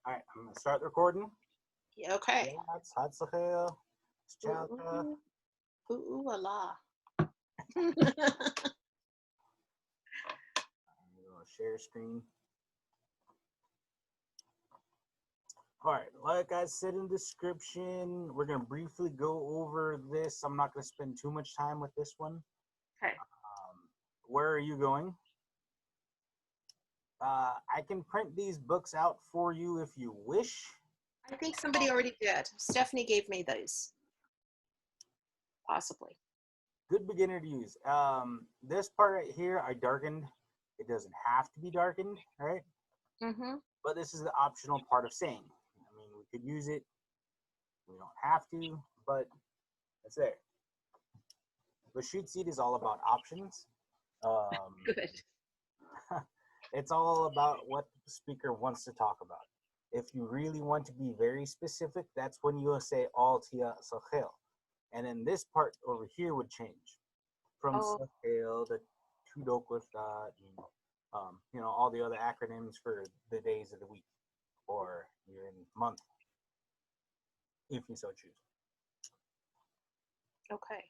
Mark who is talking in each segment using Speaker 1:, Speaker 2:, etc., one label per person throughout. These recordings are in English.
Speaker 1: All right, I'm gonna start the recording.
Speaker 2: Yeah, okay.
Speaker 1: Hatsachel,
Speaker 2: Ooh, ooh, la.
Speaker 1: I'm gonna share screen. All right, like I said in the description, we're gonna briefly go over this. I'm not gonna spend too much time with this one.
Speaker 2: Okay.
Speaker 1: Where are you going? I can print these books out for you if you wish.
Speaker 2: I think somebody already did. Stephanie gave me those. Possibly.
Speaker 1: Good beginner to use. This part right here, I darkened. It doesn't have to be darkened, right?
Speaker 2: Mm-hmm.
Speaker 1: But this is the optional part of saying. I mean, we could use it. We don't have to, but it's there. Lushootseed is all about options.
Speaker 2: Good.
Speaker 1: It's all about what the speaker wants to talk about. If you really want to be very specific, that's when you'll say all tia sachel. And then this part over here would change from sachel to tudokwathat, and all the other acronyms for the days of the week or even month, if you so choose.
Speaker 2: Okay.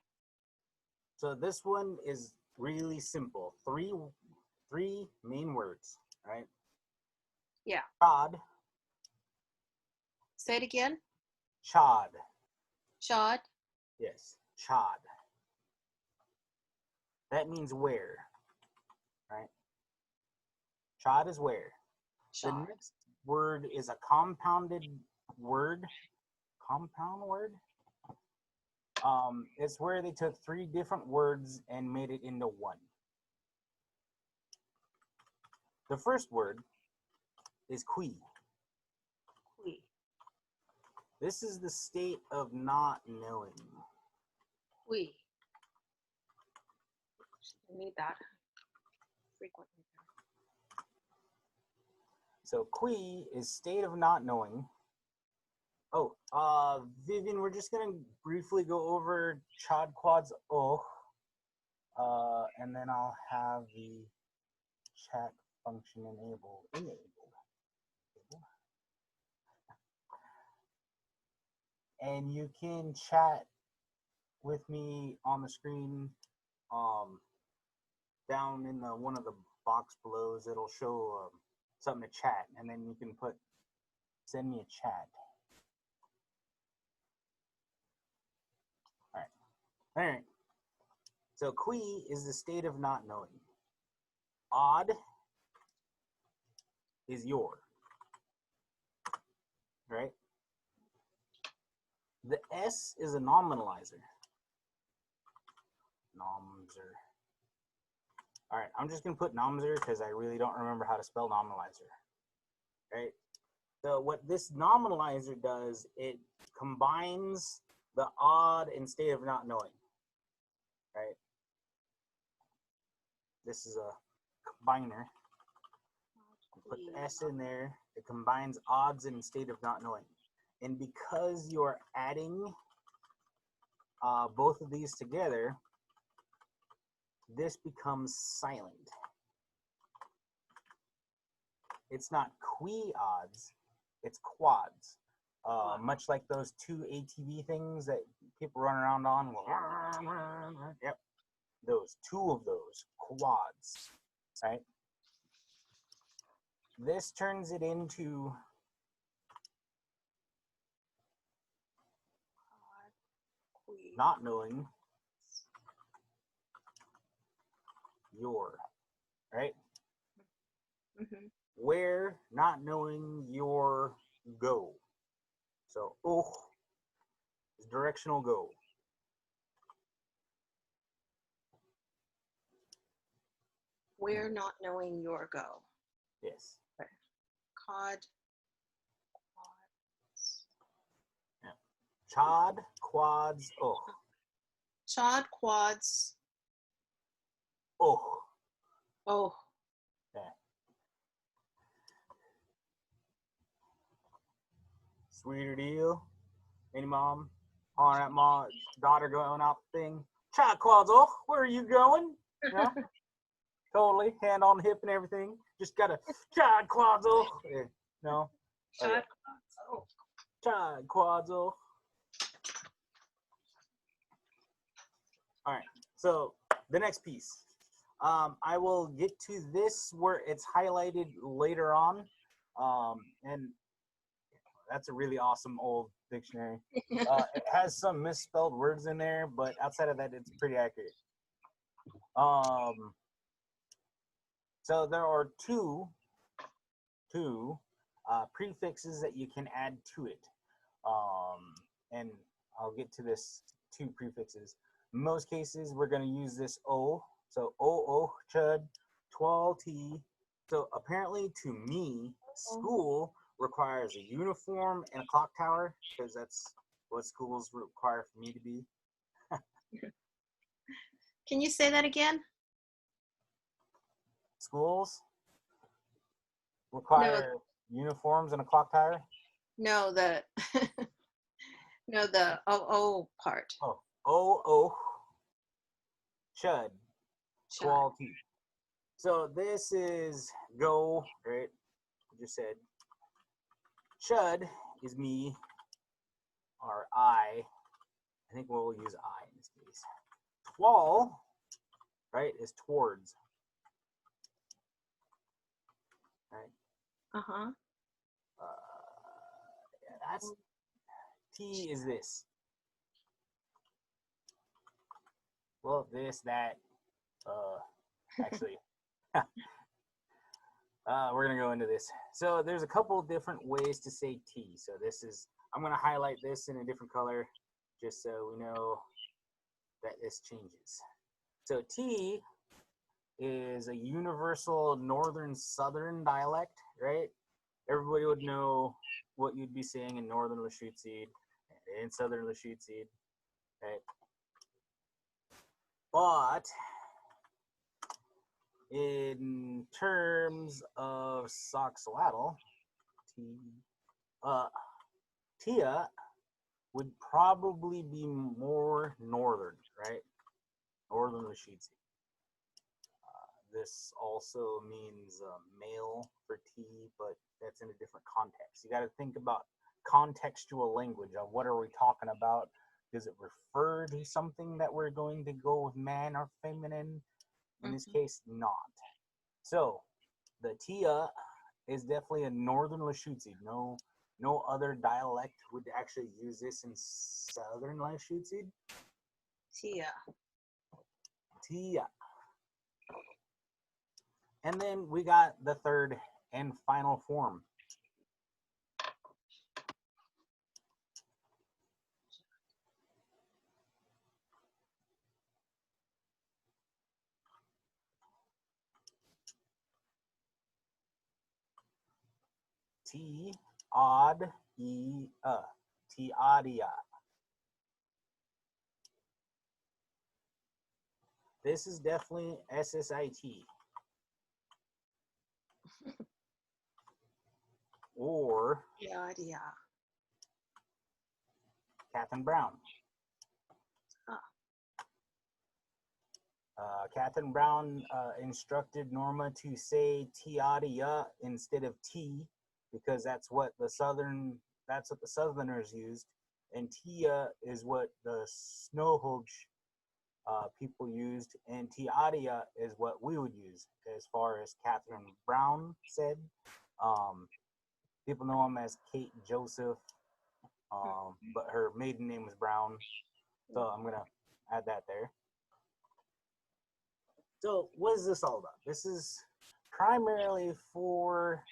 Speaker 1: So this one is really simple. Three main words, right?
Speaker 2: Yeah.
Speaker 1: Chad.
Speaker 2: Say it again.
Speaker 1: Chad.
Speaker 2: Shod.
Speaker 1: Yes, chad. That means where, right? Chad is where.
Speaker 2: Shod.
Speaker 1: The next word is a compounded word. Compound word? It's where they took three different words and made it into one. The first word is qui.
Speaker 2: Qui.
Speaker 1: This is the state of not knowing.
Speaker 2: Qui. I need that frequently.
Speaker 1: So qui is state of not knowing. Oh, Vivian, we're just gonna briefly go over chad quads and then I'll have the chat function enabled. And you can chat with me on the screen, down in one of the box below. It'll show something to chat, and then you can send me a chat. All right. So qui is the state of not knowing. Odd is your, right? The S is a nominalizer. Nomzer. All right, I'm just gonna put nomzer because I really don't remember how to spell nominalizer. Right? So what this nominalizer does, it combines the odd and state of not knowing. Right? This is a combiner. Put the S in there. It combines odds and state of not knowing. And because you're adding both of these together, this becomes silent. It's not qui odds, it's quads. Much like those two ATV things that people run around on. Yep, two of those quads, right? This turns it into not knowing your, right?
Speaker 2: Mm-hmm.
Speaker 1: Where, not knowing your go. So, is directional go.
Speaker 2: Where, not knowing your go.
Speaker 1: Yes.
Speaker 2: Okay. Cod.
Speaker 1: Yeah. Chad, quads,
Speaker 2: Chod, quads.
Speaker 1: Oh.
Speaker 2: Yeah.
Speaker 1: Sweeter deal. Any mom on that mom daughter going out the thing? Chad, quads, where are you going? Yeah. Totally, hand on the hip and everything. Just gotta chad, quads, No. Oh, yeah. Chad Quadzo. All right. So the next piece. I will get to this where it's highlighted later on. And that's a really awesome old dictionary. It has some misspelled words in there, but outside of that, it's pretty accurate. So there are two prefixes that you can add to it. And I'll get to this two prefixes. In most cases, we're going to use this O. So O, chud, twal, T. So apparently to me, school requires a uniform and a clock tower because that's what schools require for me to be.
Speaker 2: Can you say that again?
Speaker 1: Schools require uniforms and a clock tower?
Speaker 2: No, the no, the O part.
Speaker 1: Oh, O, chud, twal, T. So this is go, right? I just said. Chud is me, or I. I think we'll use I in this case. Twal, right, is towards. Right?
Speaker 2: Uh-huh.
Speaker 1: Yeah, that's T is this. Well, this, that, actually. We're going to go into this. So there's a couple different ways to say T. So this is, I'm going to highlight this in a different color just so we know that this changes. So T is a universal northern southern dialect, right? Everybody would know what you'd be saying in northern Lushootseed and in southern Lushootseed, right? But in terms of Soxalatl, Tia would probably be more northern, right? Northern Lushootseed. This also means male for T, but that's in a different context. You got to think about contextual language of what are we talking about. Does it refer to something that we're going to go with man or feminine? In this case, not. So the Tia is definitely a northern Lushootseed. No other dialect would actually use this in southern Lushootseed.
Speaker 2: Tia.
Speaker 1: Tia. And then we got the third and final form. T odd e Tiadia. This is definitely SSIT. Or
Speaker 2: Yeah.
Speaker 1: Catherine Brown. Catherine Brown instructed Norma to say Tiadia instead of T because that's what the Southerners used, and Tia is what the Snohomish people used, and Tiadia is what we would use as far as Catherine Brown said. People know him as Kate Joseph, but her maiden name was Brown, so I'm going to add that there. So what is this all about? This is primarily for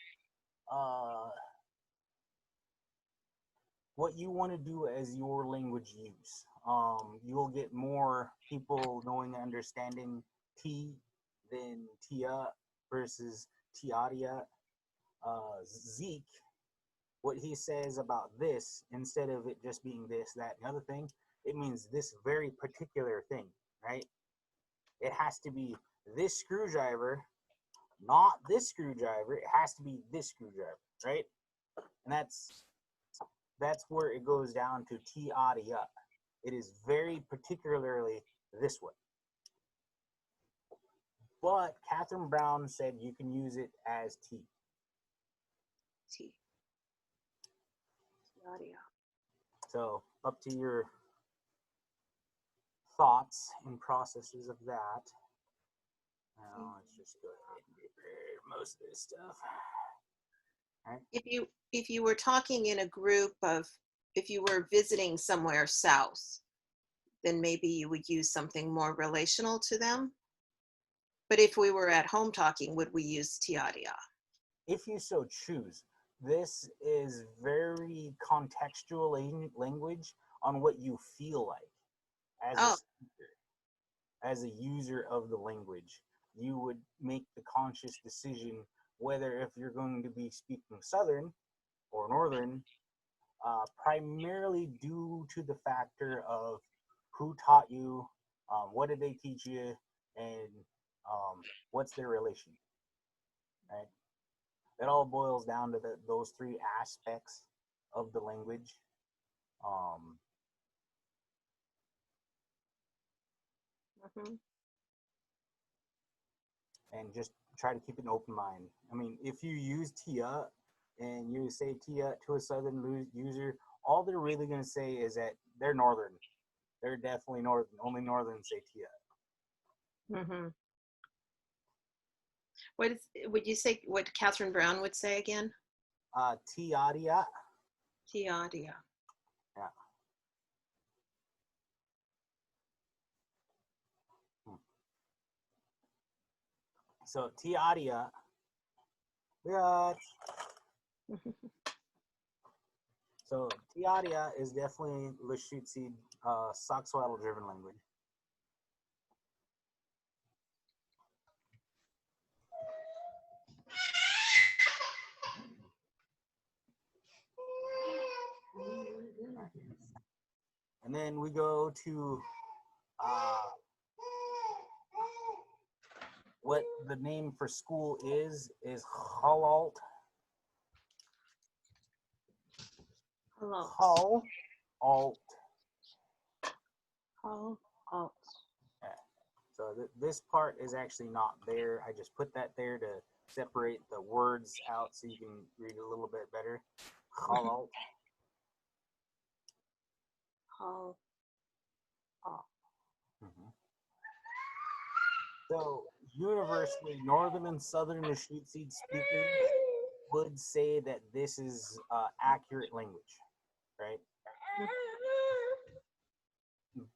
Speaker 1: what you want to do as your language use. You'll get more people knowing and understanding T than Tia versus Tiadia. Zeke, what he says about this, instead of it just being this, that, and the other thing, it means this very particular thing, right? It has to be this screwdriver, not this screwdriver. It has to be this screwdriver, right? And that's where it goes down to Tiadia. It is very particularly this way. But Catherine Brown said you can use it as T.
Speaker 2: T. Audio.
Speaker 1: So up to your thoughts and processes of that. Now let's just go ahead and get rid of most of this stuff. All right.
Speaker 2: If you were talking in a group of, if you were visiting somewhere south, then maybe you would use something more relational to them. But if we were at home talking, would we use tiadia?
Speaker 1: If you so choose, this is very contextual language on what you feel like as a
Speaker 2: Oh,
Speaker 1: speaker, as a user of the language. You would make the conscious decision whether if you're going to be speaking Southern or Northern, primarily due to the factor of who taught you, what did they teach you, and what's their relation, right? It all boils down to those three aspects of the language.
Speaker 2: mhm.
Speaker 1: And just try to keep an open mind. I mean, if you use Tia and you say Tia to a Southern user, all they're really going to say is that they're Northern. They're definitely Northern. Only Northern say Tia.
Speaker 2: Mhm. Would you say what Catherine Brown would say again?
Speaker 1: Tiadia.
Speaker 2: Tiadia.
Speaker 1: Yeah. So Tiadia. Yeah. So Tiadia is definitely Lushootseed Soxwattle driven language. And then we go to what the name for school is Halalt.
Speaker 2: Hello.
Speaker 1: Alt.
Speaker 2: Alt. Alt.
Speaker 1: Yeah. So this part is actually not there. I just put that there to separate the words out so you can read a little bit better. Halalt.
Speaker 2: Alt. Alt.
Speaker 1: Mm-hmm. So universally, Northern and Southern Lushootseed speakers would say that this is accurate language, right?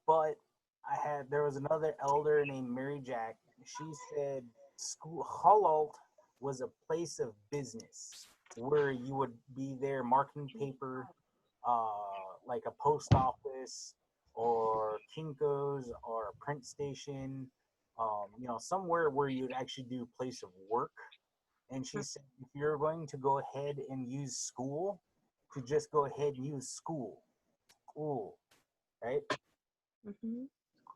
Speaker 1: But there was another elder named Mary Jack. She said school Halalt was a place of business where you would be there marking paper, like a post office or Kinko's or a print station, somewhere where you'd actually do a place of work. And she said, if you're going to go ahead and use school, to just go ahead and use school, right?
Speaker 2: Mm-hmm.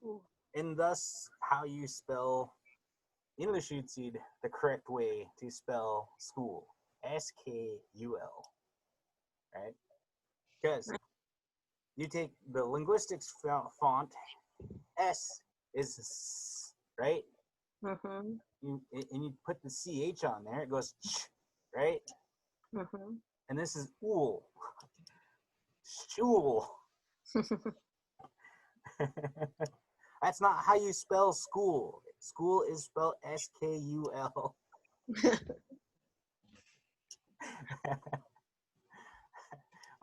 Speaker 2: Cool.
Speaker 1: And thus, how you spell in Lushootseed the correct way to spell school, SKUL, right? Because you take the linguistics font, S is S, right?
Speaker 2: Mm-hmm.
Speaker 1: And you put the CH on there, it goes ch, right?
Speaker 2: Mm-hmm.
Speaker 1: And this is ool, shul. That's not how you spell school. School is spelled SKUL.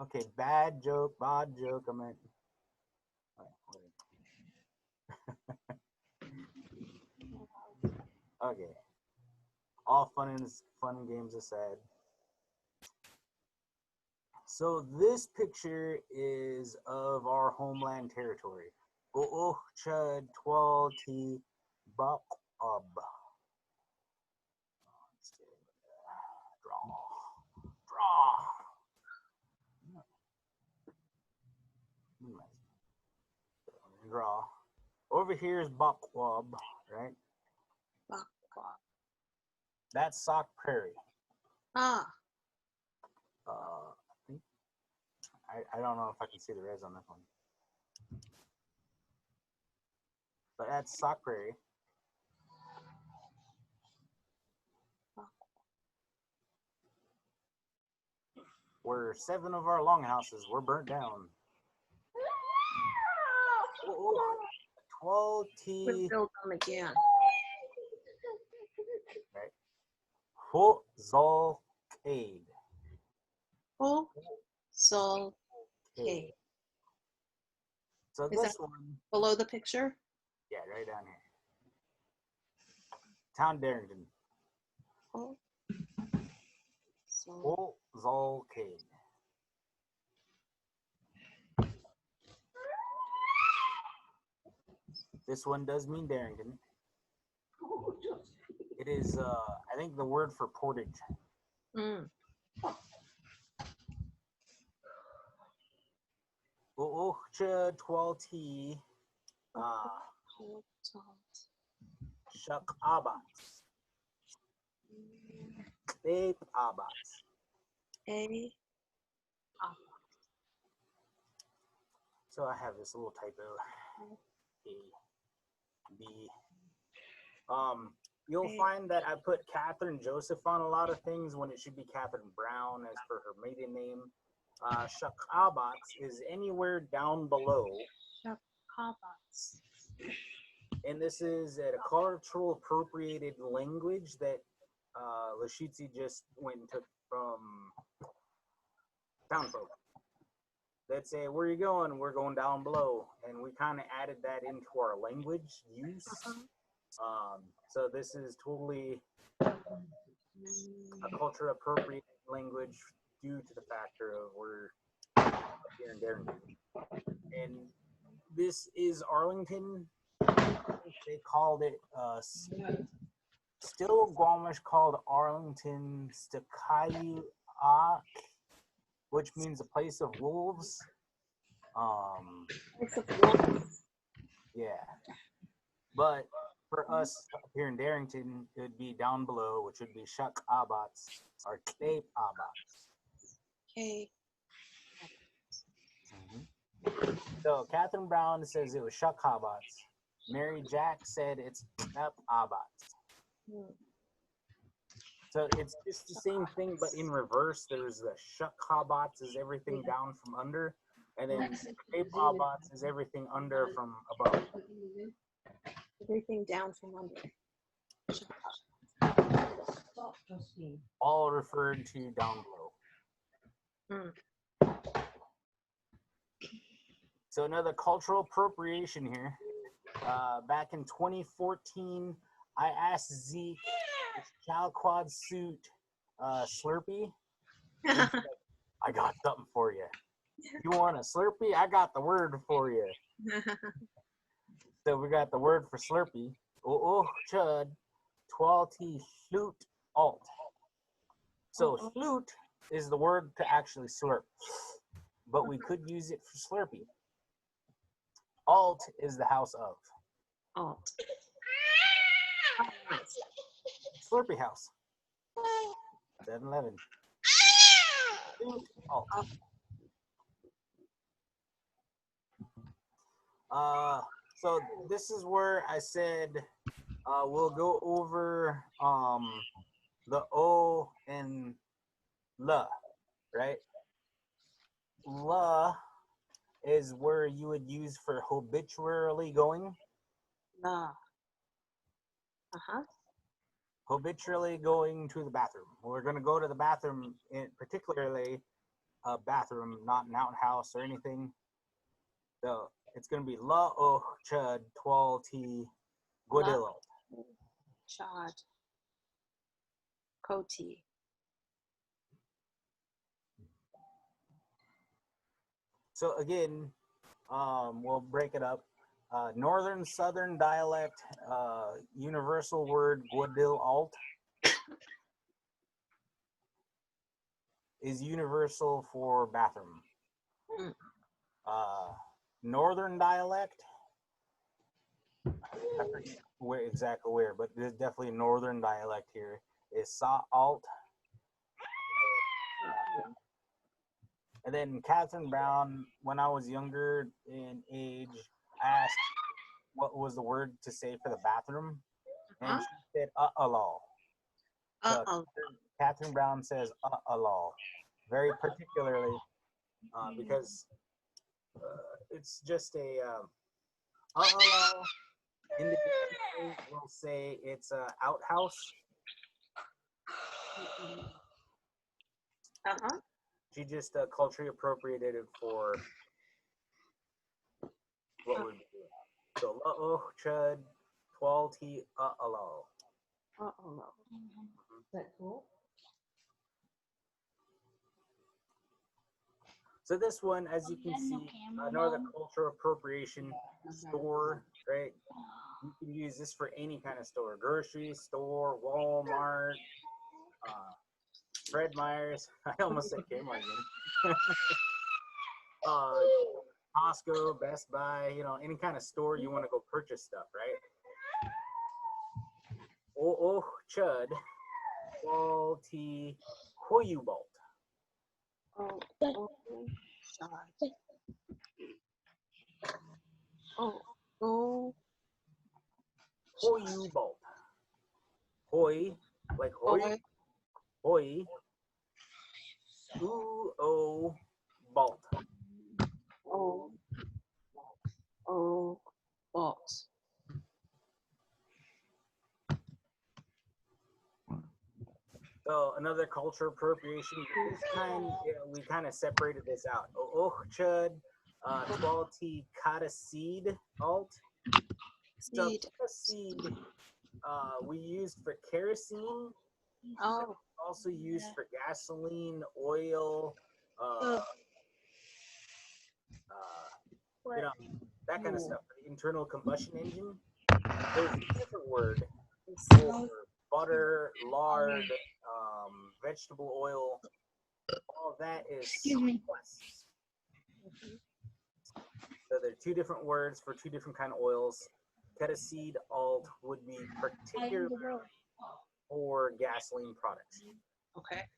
Speaker 1: Okay, bad joke. I meant. Okay. All fun and games aside. So this picture is of our homeland territory. Chud 12T Bop Draw. Draw. Over here is Bakwab, right? That's Sauk Prairie.
Speaker 2: Ah.
Speaker 1: I think I don't know if I can see the res on this one. But that's Sauk Prairie. where 7 of our longhouses were burnt down. Oh, 12
Speaker 2: We'll
Speaker 1: T.
Speaker 2: build them again.
Speaker 1: Right. Ho Zol Cade.
Speaker 2: Oh, so okay.
Speaker 1: So
Speaker 2: Is
Speaker 1: this
Speaker 2: that
Speaker 1: one,
Speaker 2: below the picture?
Speaker 1: yeah, right down here. Town Darrington.
Speaker 2: Oh, so
Speaker 1: Ho Zol Cade. This one does mean Darrington. It is, I think, the word for portage. Ucha 12T. Shak Abats. Tape Abats.
Speaker 2: A.
Speaker 1: So I have this little typo. A, B. You'll find that I put Catherine Joseph on a lot of things when it should be Catherine Brown as per her maiden name. Shakabats is anywhere down below.
Speaker 2: Shakabats.
Speaker 1: And this is a cultural appropriated language that Lushootseed just went and took from town folk. That say, where are you going? We're going down below. And we kind of added that into our language use. So this is totally a culture appropriate language due to the factor of we're here in Darrington. And this is Arlington. They called it still Guamish called Arlington Stakayuak, which means a place of wolves. Yeah. But for us up here in Darrington, it would be down below, which would be Shak Abats or Tape Abats.
Speaker 2: Okay.
Speaker 1: So Catherine Brown says it was Shak Abats. Mary Jack said it's Tape Abats. So it's just the same thing, but in reverse. There's the Shak Abats is everything down from under, and then Tape Abats is everything under from above.
Speaker 2: Everything down from under.
Speaker 1: All referred to down below. So another cultural appropriation here. Back in 2014, I asked Zeke, is Child Quad suit Slurpee? Like, I got something for you. You want a Slurpee? I got the word for you. So we got the word for Slurpee. Chud, 12T flute alt. So flute is the word to actually slurp, but we could use it for Slurpee. Alt is the house of.
Speaker 2: Alt.
Speaker 1: Slurpee house. 7-Eleven. Alt. So this is where I said we'll go over the O and la, right? La is where you would use for habitually going.
Speaker 2: La.
Speaker 1: Habitually going to the bathroom. We're going to go to the bathroom, particularly a bathroom, not an outhouse or anything. So it's going to be La O Chud 12T Guadillo.
Speaker 2: Chad. Koti.
Speaker 1: So again, we'll break it up. Northern Southern dialect, universal word Guadil alt is universal for bathroom. Northern dialect, I forget exactly where, but there's definitely a northern dialect here, is Sa alt. And then Catherine Brown, when I was younger in age, asked what was the word to say for the bathroom, and she said "uh-a-law." So Catherine Brown says "uh-a-law." very particularly because it's just a individually will say it's a outhouse.
Speaker 2: Uh-huh.
Speaker 1: She just culturally appropriated it for what would be so la'o chud twalti a'alo.
Speaker 2: Uh-oh.
Speaker 3: Is that cool?
Speaker 1: So this one, as you can see, another cultural appropriation store, right? You can use this for any kind of store, grocery store, Walmart, Fred Meyer's. I almost said Kmart again. Costco, Best Buy, any kind of store you want to go purchase stuff, right? Oh, chud, quality hoyu bolt.
Speaker 2: Oh, God. Oh.
Speaker 1: Hoyu bolt. Hoi, like hoi. Hoi. Ooh, bolt.
Speaker 2: Oh, balls.
Speaker 1: So another culture appropriation. We kind of separated this out. Oh, chud, 12T kata seed alt. So kata seed we used for kerosene.
Speaker 2: Oh.
Speaker 1: Also used for gasoline, oil, that kind of stuff. For the internal combustion engine. There's a different word for butter, lard, vegetable oil. All that is.
Speaker 3: Excuse me.
Speaker 1: So there are two different words for two different kind of oils. Ketaseed alt would be particularly for gasoline products.
Speaker 2: Okay.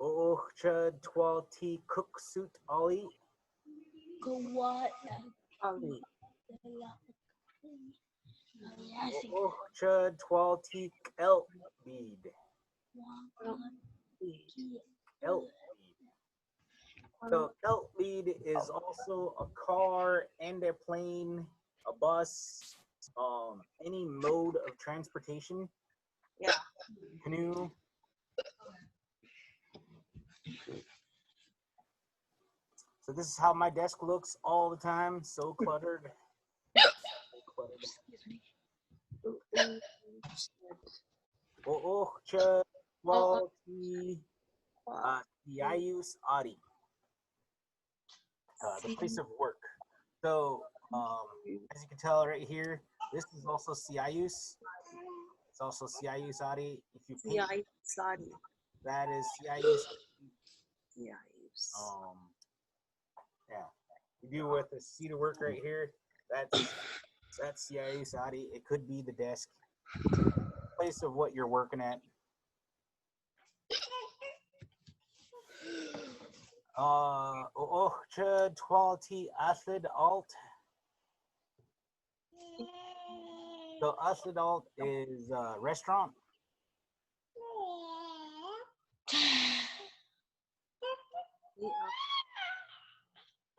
Speaker 1: Oh, chud 12T cook suit ollie.
Speaker 3: What?
Speaker 2: Ali.
Speaker 1: Oh, chud 12T elk bead. Elk bead. So elk bead is also a car and a plane, a bus, any mode of transportation.
Speaker 2: Yeah.
Speaker 1: Canoe. So this is how my desk looks all the time, so cluttered. Oh, chud, quality, Yayus Adi. The place of work. So, as you can tell right here, this is also Siayus. It's also Siayus Adi. If you paint, that is Siayus. Yeah. You do with the seat of work right here. That's Siayus Adi. It could be the desk, place of what you're working at. Chud 12T acid alt. So acid alt is a restaurant.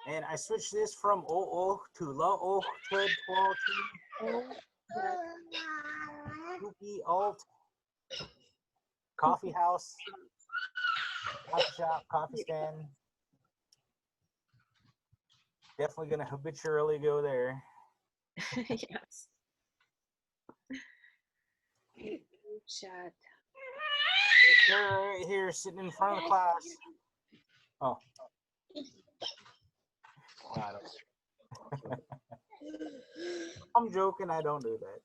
Speaker 1: And I switched this from to La'o Chud 12T. Spooky alt. Coffee house. Coffee shop, coffee stand. Definitely gonna habitually go there.
Speaker 2: Yes. Chat.
Speaker 1: They're right here sitting in front of the class. Oh. I don't. I'm joking, I don't do that.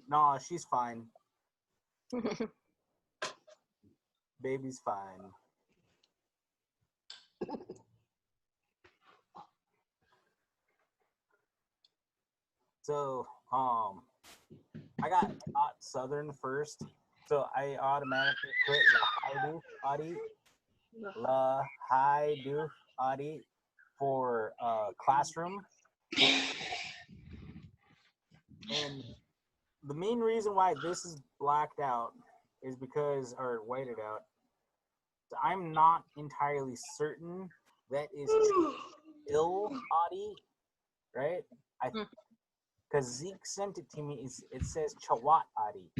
Speaker 1: No, she's fine. Baby's fine. So, I got taught Southern first, so I automatically put La Haidu Adi for classroom. And the main reason why this is blacked out is because, or whited out, I'm not entirely certain that is ill Adi, right? Because Zeke sent it to me. It says Chawat Adi,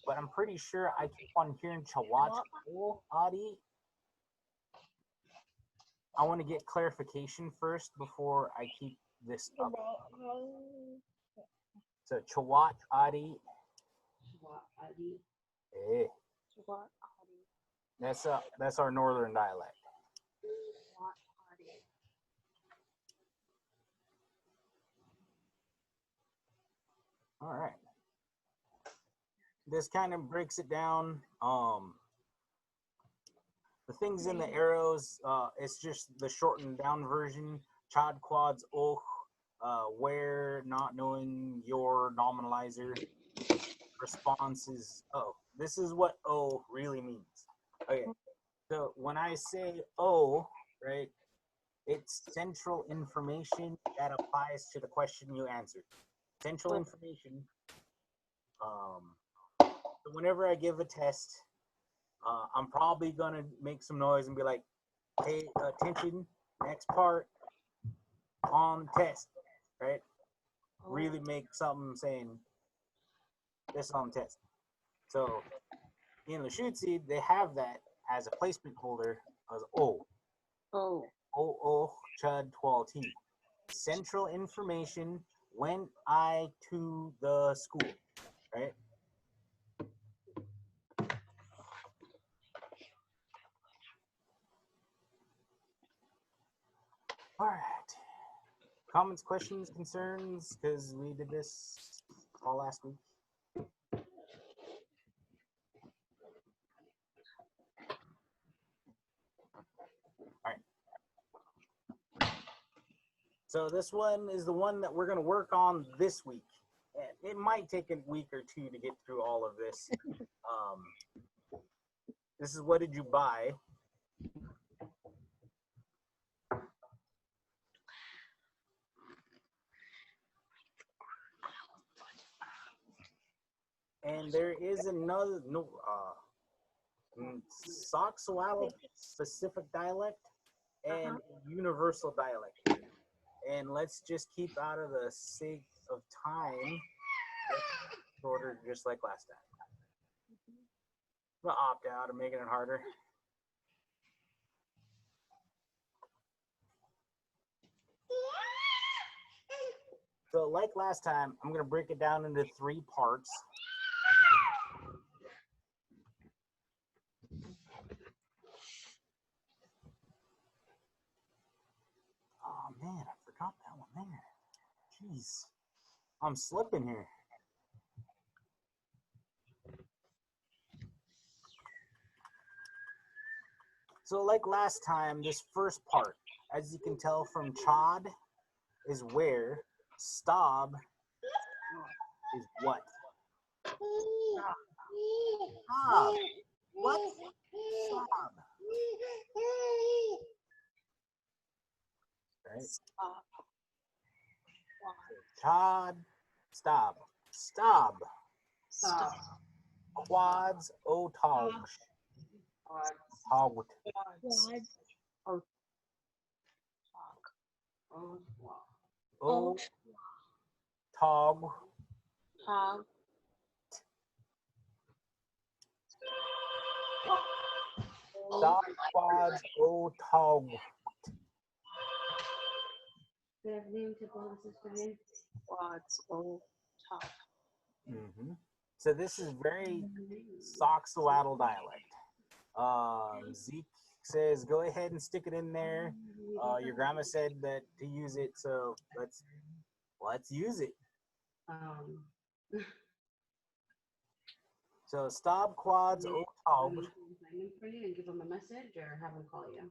Speaker 1: but I'm pretty sure I keep on hearing Chawat Adi. I want to get clarification first before I keep this up. So Chawat Adi. Eh. That's our northern dialect. All right. This kind of breaks it down. The things in the arrows, it's just the shortened down version. Chad quads oh, where not knowing your nominalizer. Response is oh. This is what oh really means. Okay. So when I say oh, right, it's central information that applies to the question you answered. Central information. So whenever I give a test, I'm probably gonna make some noise and be like, "Pay attention, next part on test," right? Really make something saying this on test. So in Lushootseed, they have that as a placement holder as chud 12t. Central information when I to the school, right? All right. Comments, questions, concerns, because we did this all last week. All right. So this one is the one that we're going to work on this week. It might take a week or two to get through all of this. This is what did you buy? And there is another Soxawal specific dialect and universal dialect. And let's just keep out of the sake of time, shorter just like last time. I'm gonna opt out of making it harder. So like last time, I'm gonna break it down into 3 parts. Oh man, I forgot that one there. Jeez, I'm slipping here. So like last time, this first part, as you can tell from Chad, is where. Stob is what? Stob. What? Stob. Right? Chad. Stob. Stob. Quads. Otog. Tog. O. Tog. Stob. Quads. Otog. Mm-hmm. So this is very Soxawatl dialect. Zeke says, go ahead and stick it in there. Your grandma said that to use it, so let's use it. So stop quads otog.
Speaker 3: For you and give them a message or have them call you.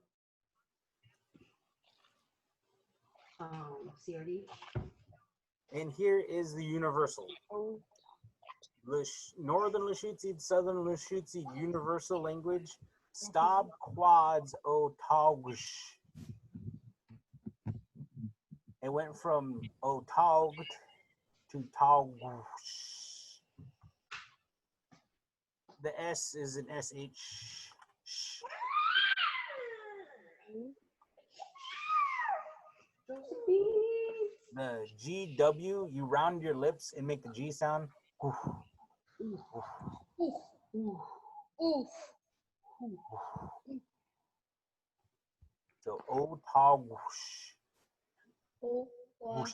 Speaker 3: CRD.
Speaker 1: And here is the universal. Northern Lushootseed, Southern Lushootseed universal language. Stop quads otogsh. It went from otog to togsh. The S is an SH.
Speaker 3: Josephine.
Speaker 1: The GW, you round your lips and make the G sound. Oof,
Speaker 3: Oof,
Speaker 1: oof,
Speaker 3: oof, oof, oof.
Speaker 1: So otog whoosh,
Speaker 3: Oh,
Speaker 1: whoosh.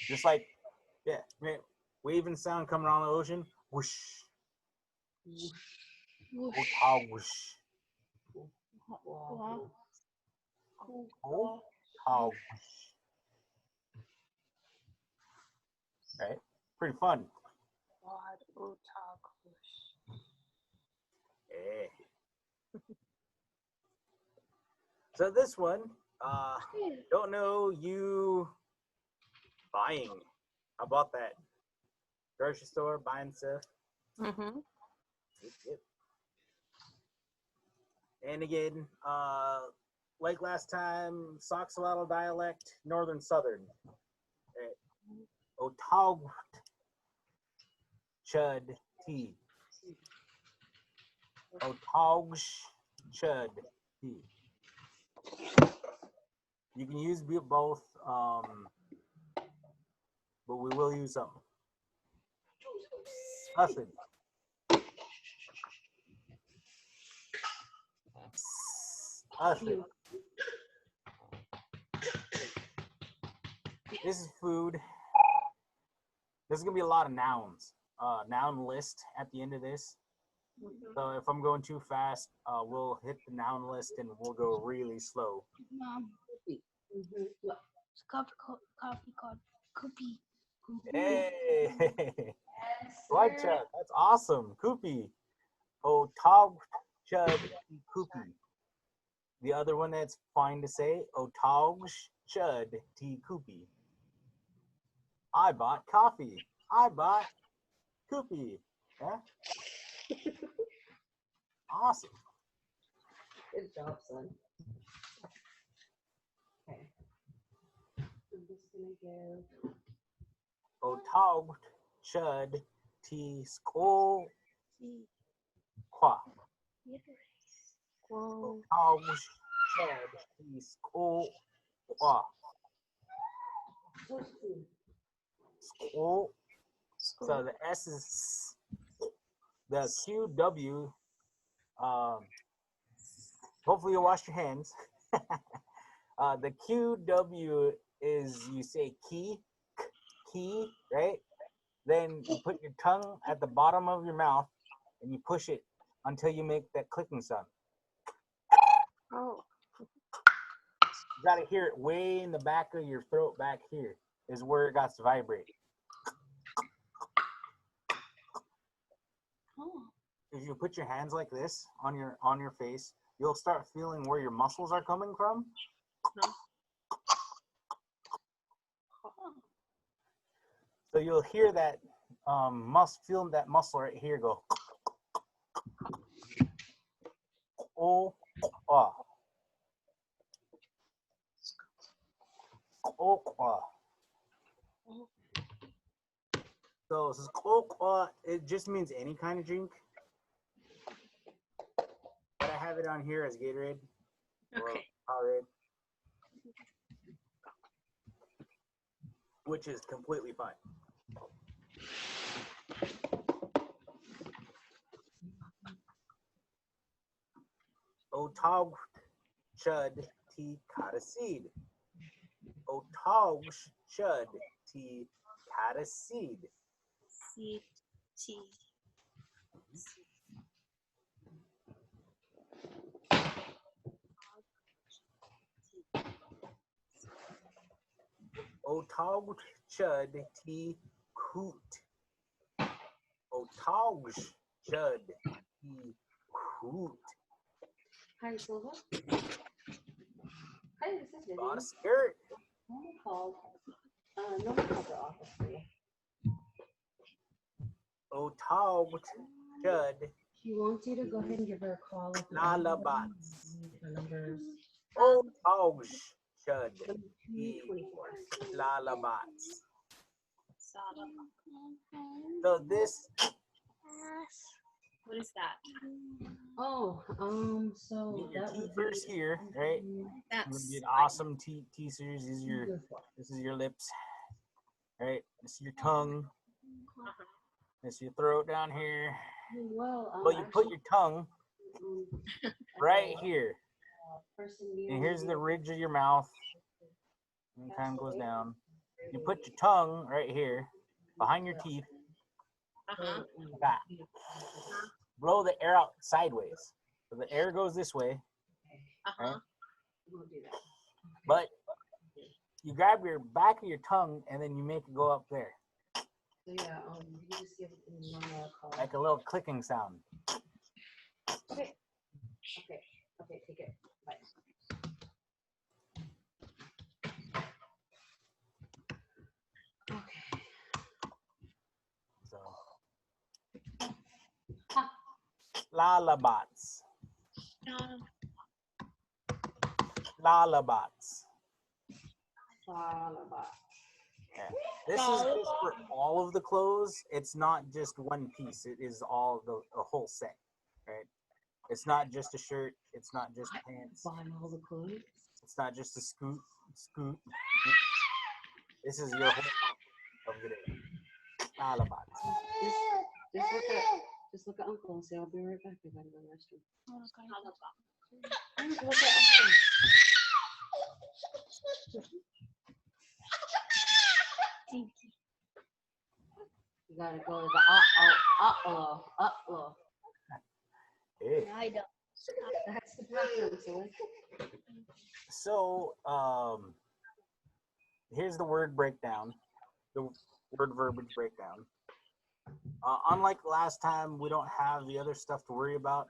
Speaker 1: Just like, yeah, waving sound coming on the ocean. Whoosh. Otog whoosh.
Speaker 3: Wow.
Speaker 1: Otog whoosh. Right? Pretty fun. Yeah. So this one, don't know you buying. How about that? Grocery store, buying stuff.
Speaker 2: Mm-hmm.
Speaker 1: Yep. And again, like last time, Soxalotl dialect, Northern Southern. Otog chud tea. Otog chud tea. You can use both, but we will use some. Used. Used. This is food. There's gonna be a lot of nouns. Noun list at the end of this. So if I'm going too fast, we'll hit the noun list and we'll go really slow.
Speaker 3: Mom. Copy.
Speaker 1: Hey,
Speaker 3: Yes,
Speaker 1: White
Speaker 3: sir.
Speaker 1: Chuck, that's awesome. Koopy. Otog chud koopy. The other one that's fine to say, Otog chud tea koopy. I bought coffee. I bought koopy. Yeah? Awesome.
Speaker 3: Good job, son. Okay. I'm just gonna give.
Speaker 1: Otog chud tea skol qua. Otog chud tea skol qua.
Speaker 3: Josephine.
Speaker 1: Skol. So the S is the QW. Hopefully you wash your hands. The QW is you say key, right? Then you put your tongue at the bottom of your mouth and you push it until you make that clicking sound.
Speaker 2: Oh.
Speaker 1: You gotta hear it way in the back of your throat, back here is where it got to vibrate.
Speaker 3: Oh.
Speaker 1: If you put your hands like this on your face, you'll start feeling where your muscles are coming from. So you'll hear that feel that muscle right here go. Oh, ah. Oh, ah. So this is it just means any kind of drink. But I have it on here as Gatorade or
Speaker 2: Okay.
Speaker 1: Powerade, which is completely fine. Otog chud tea kata seed. Otog chud tea kata seed. Otog chud tea coot. Otog chud tea coot.
Speaker 3: Hi, Silva. Hi, this is
Speaker 1: Got a
Speaker 3: Vivian.
Speaker 1: skirt.
Speaker 3: No one called the office for you.
Speaker 1: Otog chud
Speaker 3: She wants you to go ahead and give her a call. If
Speaker 1: lalabats.
Speaker 3: the numbers.
Speaker 1: Otog chud tea
Speaker 3: 224.
Speaker 1: lalabats. So this
Speaker 4: What is that?
Speaker 3: Oh, so
Speaker 1: Get your
Speaker 3: that
Speaker 1: teeth
Speaker 3: would
Speaker 1: first
Speaker 3: be
Speaker 1: here, right?
Speaker 4: That's
Speaker 1: I'm gonna get awesome teasers. This is your lips, right? This is your tongue. This is your throat down here.
Speaker 3: well,
Speaker 1: Well, you put
Speaker 3: actually,
Speaker 1: your tongue
Speaker 3: um,
Speaker 1: right here,
Speaker 3: person
Speaker 1: and here's the ridge of your mouth. And it kind of goes down. You put your tongue right here, behind your teeth.
Speaker 4: uh-huh.
Speaker 1: Like that. Blow the air out sideways. So the air goes this way,
Speaker 4: Uh-huh.
Speaker 1: right?
Speaker 3: We'll do that.
Speaker 1: But you grab your back of your tongue and then you make it go up there,
Speaker 3: So yeah, you just give it in one call.
Speaker 1: like a little clicking sound.
Speaker 3: Okay. Okay, take it. Bye. Okay.
Speaker 1: So, lalabats, lalabats.
Speaker 3: Salaba.
Speaker 1: Yeah. This is just for all of the clothes. It's not just one piece. It is all the whole set, right? It's not just a shirt. It's not just pants.
Speaker 3: Buying all the clothes.
Speaker 1: It's not just a scoot. This is your whole outfit of the day. Lalabats.
Speaker 3: Just look at Uncle and say, I'll be right back. I gotta go to the restroom.
Speaker 4: Okay.
Speaker 3: Look at Uncle. You gotta go to the uh-oh.
Speaker 1: Hey.
Speaker 4: I don't.
Speaker 3: That's the bathroom, silly.
Speaker 1: So, here's the word breakdown, the word verbiage breakdown. Unlike last time, we don't have the other stuff to worry about.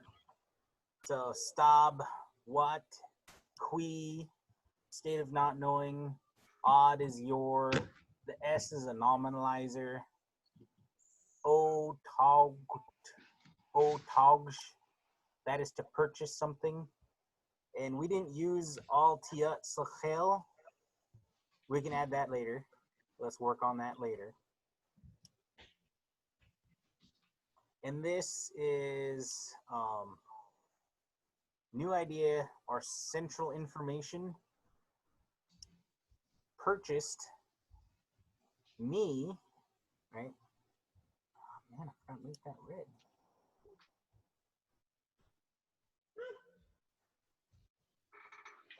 Speaker 1: So, stab, what, qui, state of not knowing, odd is your, the S is a nominalizer, o taugt, that is to purchase something. And we didn't use all tia sachel. We can add that later. Let's work on that later. And this is new idea or central information purchased me, right? Oh, man, I can't make that red.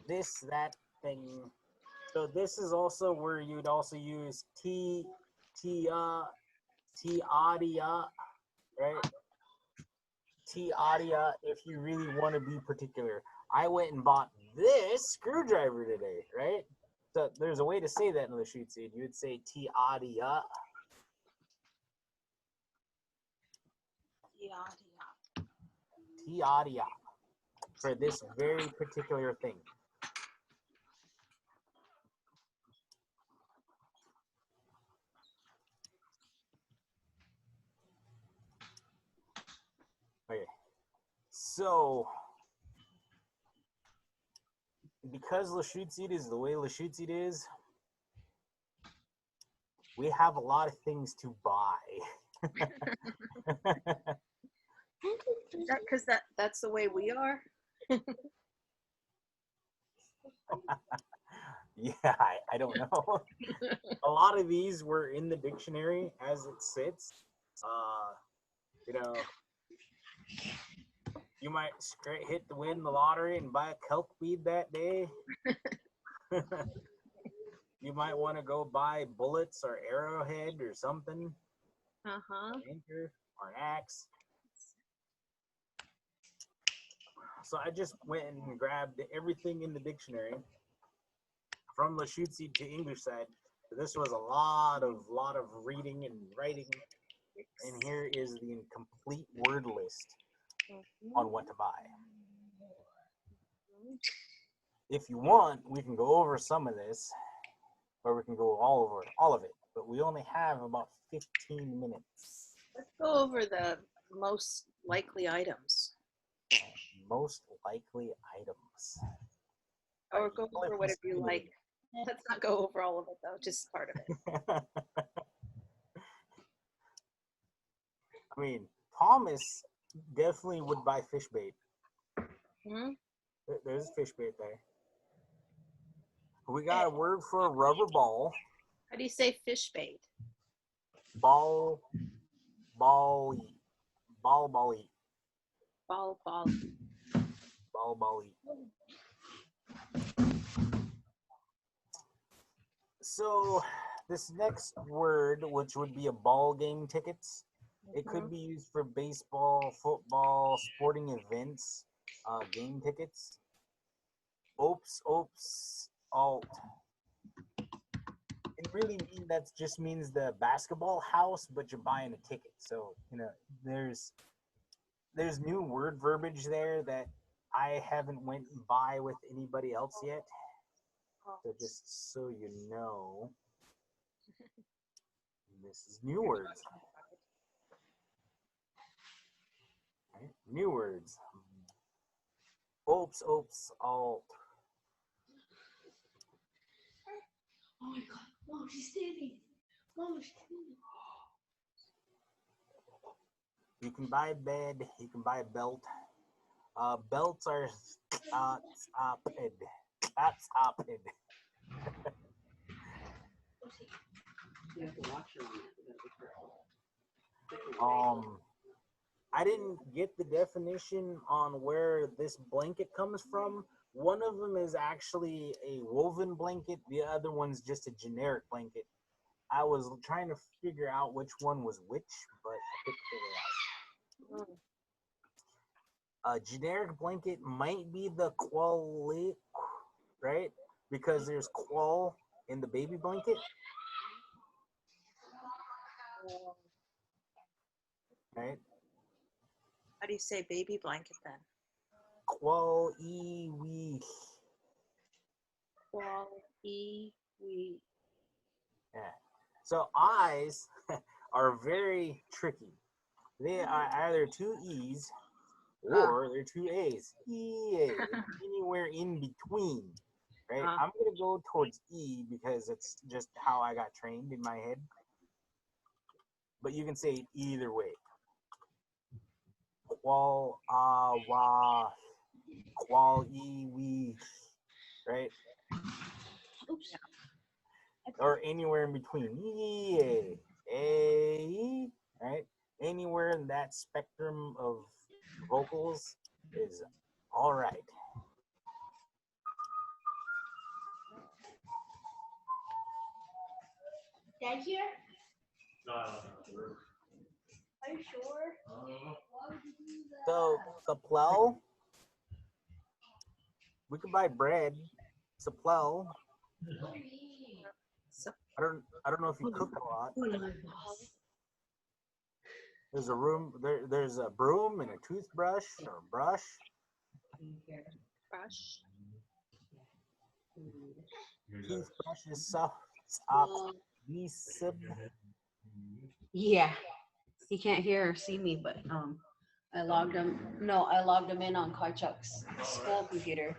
Speaker 1: This, that thing. So this is also where you'd also use audia, right? Audia if you really want to be particular. I went and bought this screwdriver today, right? So there's a way to say that in Lushootseed. You would say audia. Audia for this very particular thing. Okay. So because Lushootseed is the way Lushootseed is, we have a lot of things to buy.
Speaker 2: Is that because that's the way we are?
Speaker 1: Yeah, I don't know. A lot of these were in the dictionary as it sits. You know, you might win the lottery and buy a kelp weed that day. You might want to go buy bullets or arrowhead or something.
Speaker 2: Uh-huh.
Speaker 1: An anchor or an axe. So I just went and grabbed everything in the dictionary from Lushootseed to English side. This was a lot of reading and writing, and here is the complete word list on what to buy. If you want, we can go over some of this, or we can go all of it, but we only have about 15 minutes.
Speaker 2: Let's go over the most likely items.
Speaker 1: Most likely items.
Speaker 2: Or go over whatever you like. Let's not go over all of it, though, just part of it.
Speaker 1: I mean, Thomas definitely would buy fish bait.
Speaker 2: Hmm?
Speaker 1: There's fish bait there. We got a word for a rubber ball.
Speaker 2: How do you say fish bait?
Speaker 1: Ball, ball, ball, ball,
Speaker 2: Ball, ball.
Speaker 1: ball, ball. So this next word, which would be a ball game tickets, it could be used for baseball, football, sporting events, game tickets. Oops, alt. It really mean that just means the basketball house, but you're buying a ticket. So there's new word verbiage there that I haven't went by with anybody else yet. So just so you know, this is new words. Right? New words. Oops, alt.
Speaker 3: Oh my god. Mom, she's standing. Mom, she's standing.
Speaker 1: You can buy a bed. You can buy a belt. Belts are oped. That's oped.
Speaker 3: You have to watch her on it. You gotta be careful.
Speaker 1: I didn't get the definition on where this blanket comes from. One of them is actually a woven blanket. The other one's just a generic blanket. I was trying to figure out which one was which, but I couldn't figure it out. A generic blanket might be the quali, right? Because there's qual in the baby blanket. Right?
Speaker 2: How do you say baby blanket then?
Speaker 1: Qual e we.
Speaker 2: Qual-e-we.
Speaker 1: Yeah. So eyes are very tricky. They are either two E's or they're two A's. EA, anywhere in between. Right? I'm gonna go towards E because it's just how I got trained in my head. But you can say it either way. Qual wa qual e we, right?
Speaker 3: Oops.
Speaker 1: Or anywhere in between. E a, right? Anywhere in that spectrum of vocals is all right.
Speaker 3: Dad here? Are you sure? Why would you do that?
Speaker 1: So saplel, we could buy bread. Saplel. I don't know if you cook a lot. There's a room there. There's a broom and a toothbrush or a brush.
Speaker 2: Brush.
Speaker 1: Toothbrush is soft. Up.
Speaker 3: Yeah. He can't hear or see me, but I logged him. No, I logged him in on Kaichuk's school computer.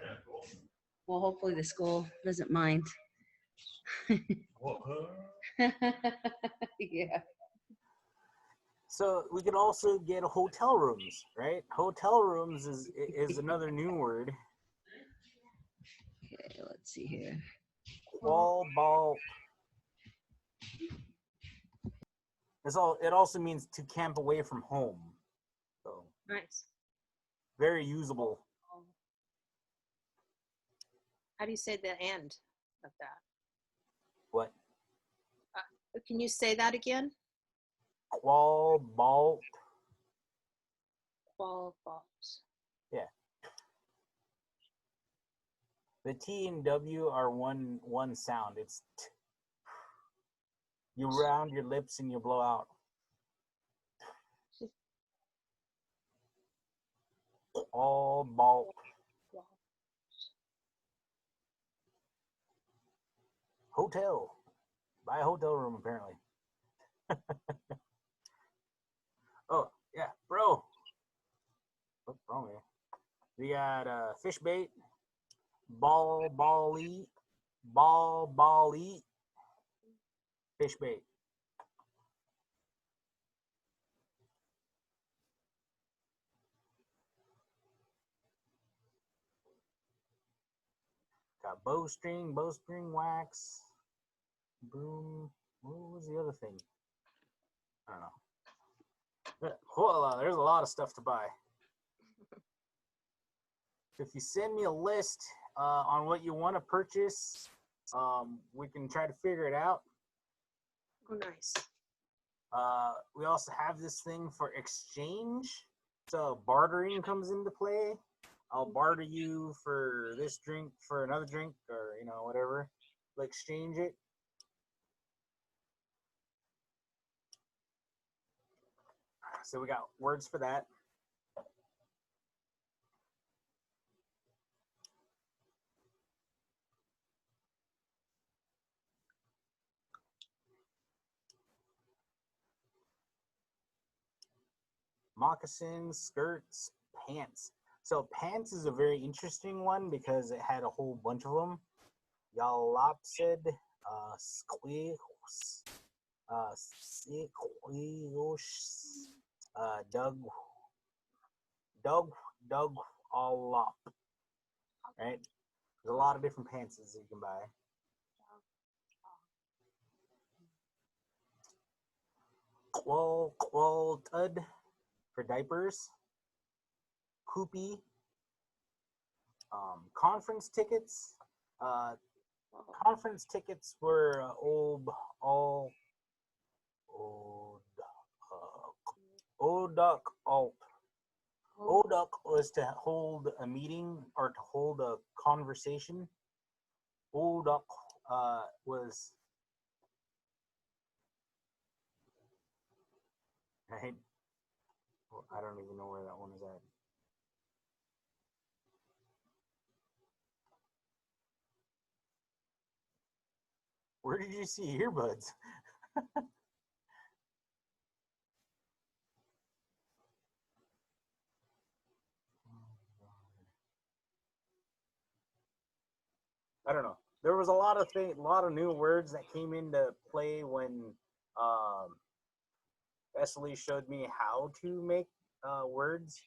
Speaker 3: Well, hopefully the school doesn't mind. Yeah.
Speaker 1: So we could also get hotel rooms, right? Hotel rooms is another new word.
Speaker 3: Okay, let's see here.
Speaker 1: Qual ball. It also means to camp away from home. So
Speaker 2: Nice.
Speaker 1: very usable.
Speaker 2: How do you say the end of that?
Speaker 1: What?
Speaker 2: Can you say that again?
Speaker 1: Qual ball.
Speaker 2: Qual balls.
Speaker 1: Yeah. The T and W are one sound. It's t. You round your lips and you blow out. All ball. Hotel. Buy a hotel room apparently. Oh yeah, bro. What's wrong here? We got fish bait, ball eat, fish bait. Got bowstring wax, broom. What was the other thing? I don't know. But, well, there's a lot of stuff to buy. If you send me a list on what you want to purchase, we can try to figure it out.
Speaker 2: Oh, nice.
Speaker 1: We also have this thing for exchange. So bartering comes into play. I'll barter you for this drink for another drink, or whatever. We'll exchange it. So we got words for that. Moccasins, skirts, pants. So pants is a very interesting one because it had a whole bunch of them. Yalopsid, squeals, squeals, Doug, all up. Right? There's a lot of different pants that you can buy. Qualtud for diapers. Coopy. Conference tickets. Conference tickets were old alt. ODUC was to hold a meeting or to hold a conversation. ODUC was right. Well, I don't even know where that one is at. Where did you see earbuds? I don't know. There was a lot of new words that came into play when Wesley showed me how to make words,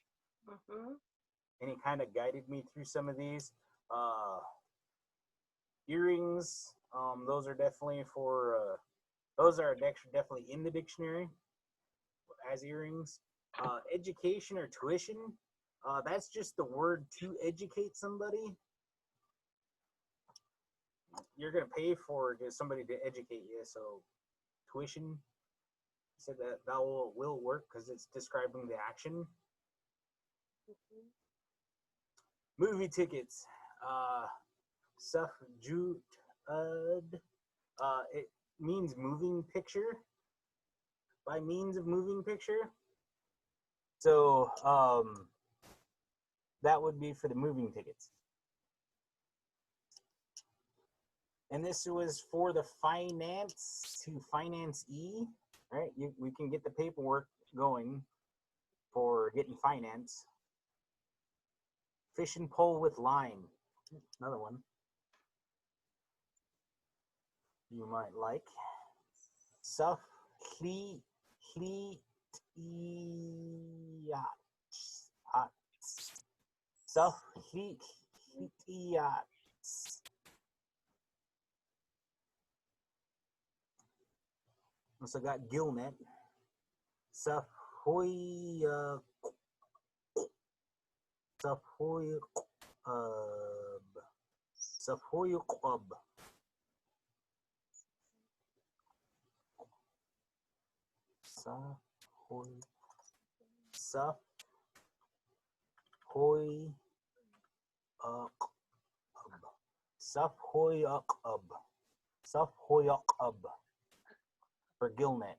Speaker 1: and he kind of guided me through some of these. Earrings, those are definitely definitely in the dictionary as earrings. Education or tuition, that's just the word to educate somebody. You're going to pay for somebody to educate you, so tuition, said that will work because it's describing the action. Movie tickets, Safjud, it means moving picture, by means of moving picture. So that would be for the moving tickets. And this was for the finance to finance E, right? We can get the paperwork going for getting finance. Fish and pole with line, another one you might like. Suf hli Suf hli Also got Gillnet. Safoyaqub. Safoyaqub. Safoyaqub for Gillnet.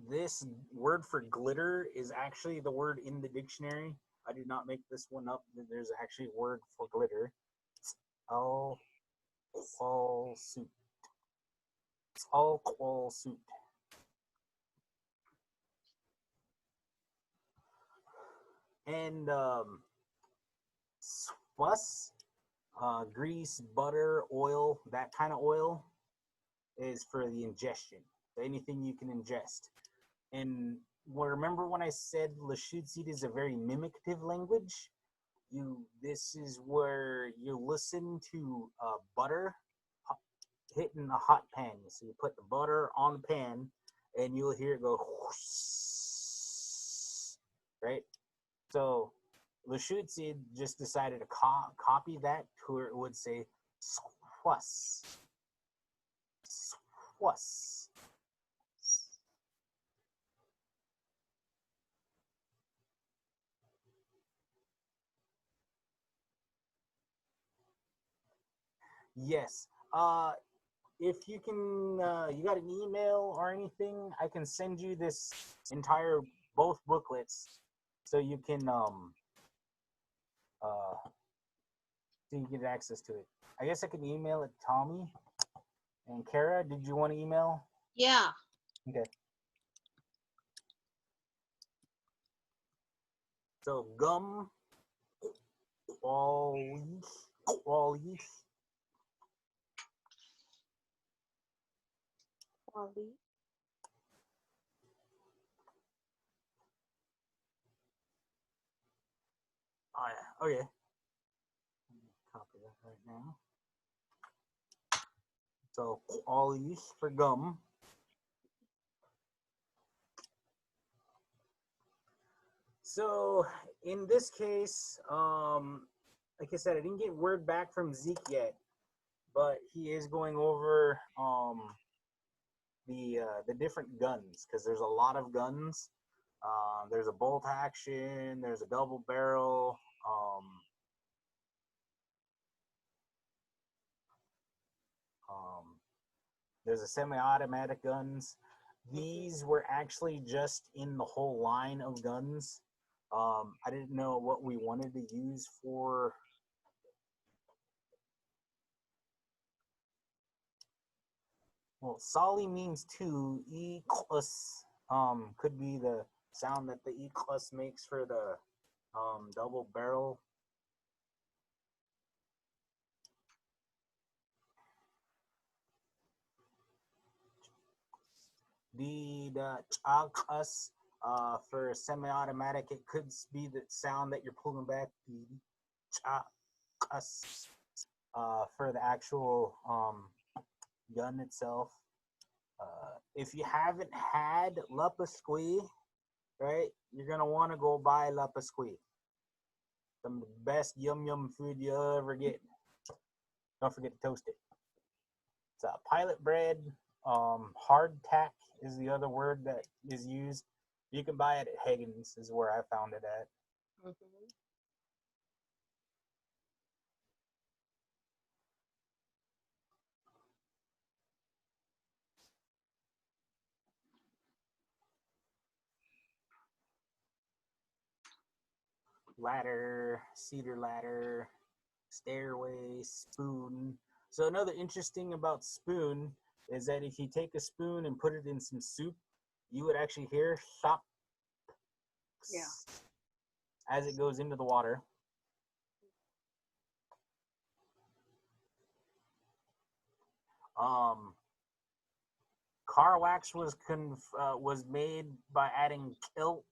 Speaker 1: This word for glitter is actually the word in the dictionary. I did not make this one up. There's actually a word for glitter. All suit. All suit. And spuss, grease, butter, oil, that kind of oil is for the ingestion. So anything you can ingest. And remember when I said Lushootseed is a very mimicative language? This is where you listen to butter hitting a hot pan. So you put the butter on the pan, and you'll hear it go, right? So Lushootseed just decided to copy that to where it would say squas, squas. Yes. If you can, you got an email or anything, I can send you this entire both booklets, so you can uh, so you get access to it. I guess I can email it, Tommy and Kara. Did you want to email?
Speaker 2: Yeah.
Speaker 1: Okay. So gum, qualis, qualis.
Speaker 2: Wally.
Speaker 1: Oh yeah. Okay. Copy that right now. So qualis for gum. So in this case, like I said, I didn't get word back from Zeke yet, but he is going over the different guns because there's a lot of guns. There's a bolt action. There's a double barrel. Um, there's a semi-automatic guns. These were actually just in the whole line of guns. I didn't know what we wanted to use for. Well, Sali means two. Equus could be the sound that the Equus makes for the double barrel. The Chakas for semi-automatic, it could be the sound that you're pulling back. The Chakas for the actual gun itself. If you haven't had Lapasqui, right, you're gonna want to go buy Lapasqui. The best yum yum food you'll ever get. Don't forget to toast it. It's a pilot bread. Hardtack is the other word that is used. You can buy it at Hagen's, is where I found it at.
Speaker 2: Mm-hmm.
Speaker 1: Ladder, cedar ladder, stairway, spoon. So another interesting about spoon is that if you take a spoon and put it in some soup, you would actually hear shop
Speaker 2: Yeah.
Speaker 1: as it goes into the water. Car wax was made by adding kilt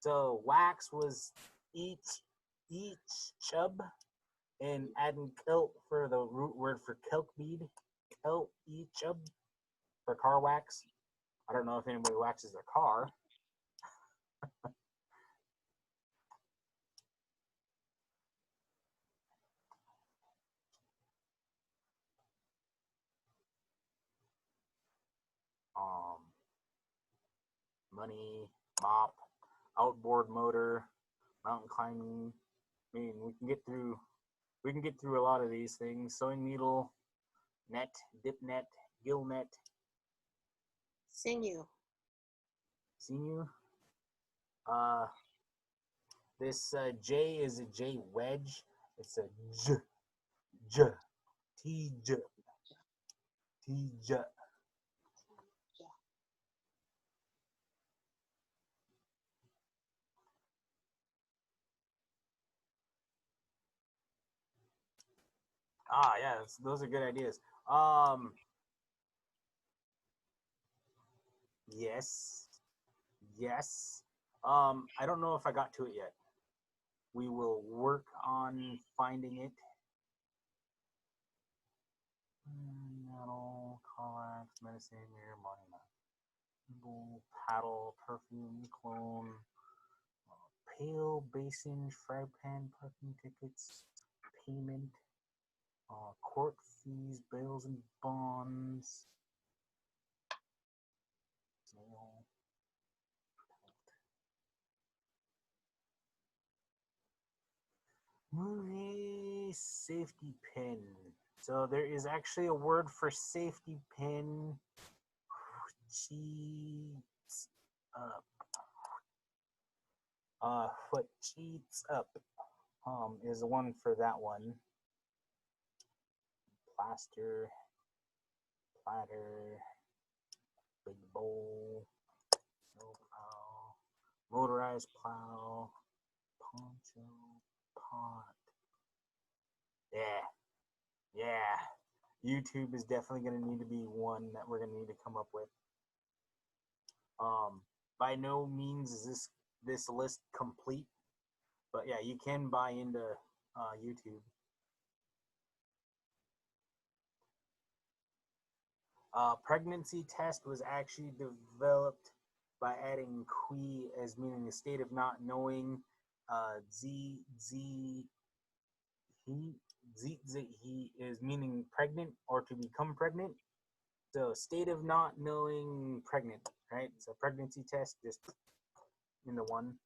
Speaker 1: so wax was each chub, and adding kilt for the root word for kelk bead, kilt chub for car wax. I don't know if anybody waxes their car. Um, money, mop, outboard motor, mountain climbing. I mean, we can get through a lot of these things. Sewing needle, net, dip net, gill net,
Speaker 2: Sinew.
Speaker 1: sinew. Uh, this J is a J wedge. It's a J, T, J, T, J. Ah, yeah, those are good ideas. Yes. Yes. I don't know if I got to it yet. We will work on finding it. Metal, Collax, Medicine, Mirror, Monument. Paddle, Perfume, Clone, Pale, Basin, Fry Pan, Parking Tickets, Payment, Court Fees, Bails and Bonds, Mail, Movie Safety Pin. So there is actually a word for safety pin. Cheats up. What cheats up is the one for that one. Plaster, platter, big bowl, snow plow, motorized plow, poncho, pot. Yeah, yeah. YouTube is definitely going to need to be one that we're going to need to come up with. By no means is this list complete, but yeah, you can buy into YouTube. Pregnancy test was actually developed by adding qui as meaning a state of not knowing. Z he is meaning pregnant or to become pregnant. So state of not knowing pregnant, right? So pregnancy test just in the one.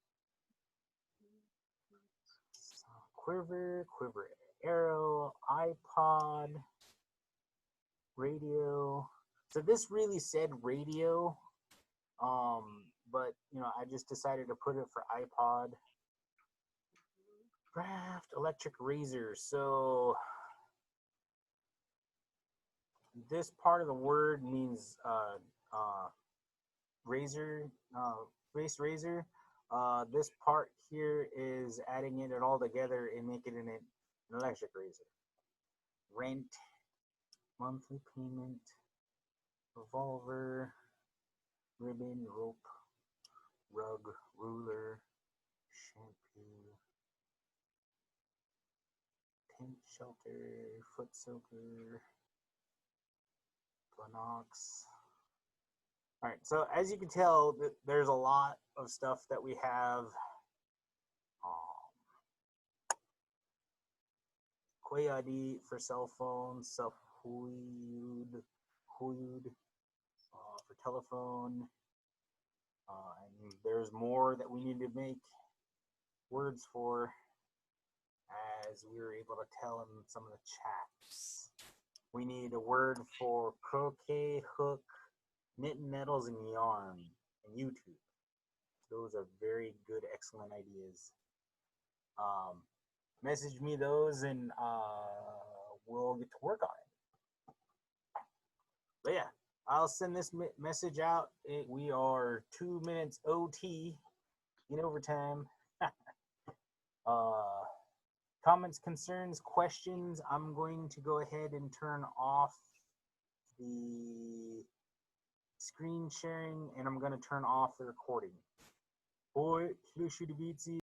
Speaker 1: Quiver, arrow, iPod, radio. So this really said radio, but you know I just decided to put it for iPod. Craft, electric razor. So this part of the word means razor, razor. This part here is adding it all together and making it an electric razor. Rent, monthly payment, revolver, ribbon, rope, rug, ruler, shampoo, tent shelter, foot soaker, Blanox. All right, so as you can tell, there's a lot of stuff that we have. Quay ID for cell phones, Huyud for telephone. And there's more that we need to make words for, as we were able to tell in some of the chats. We need a word for croquet, hook, knit nettles, and yarn, and YouTube. Those are very good, excellent ideas. Message me those, and we'll get to work on it. But yeah, I'll send this message out. We are 2 minutes OT in overtime. Comments, concerns, questions. I'm going to go ahead and turn off the screen sharing, and I'm going to turn off the recording. Boy, Lushootseed.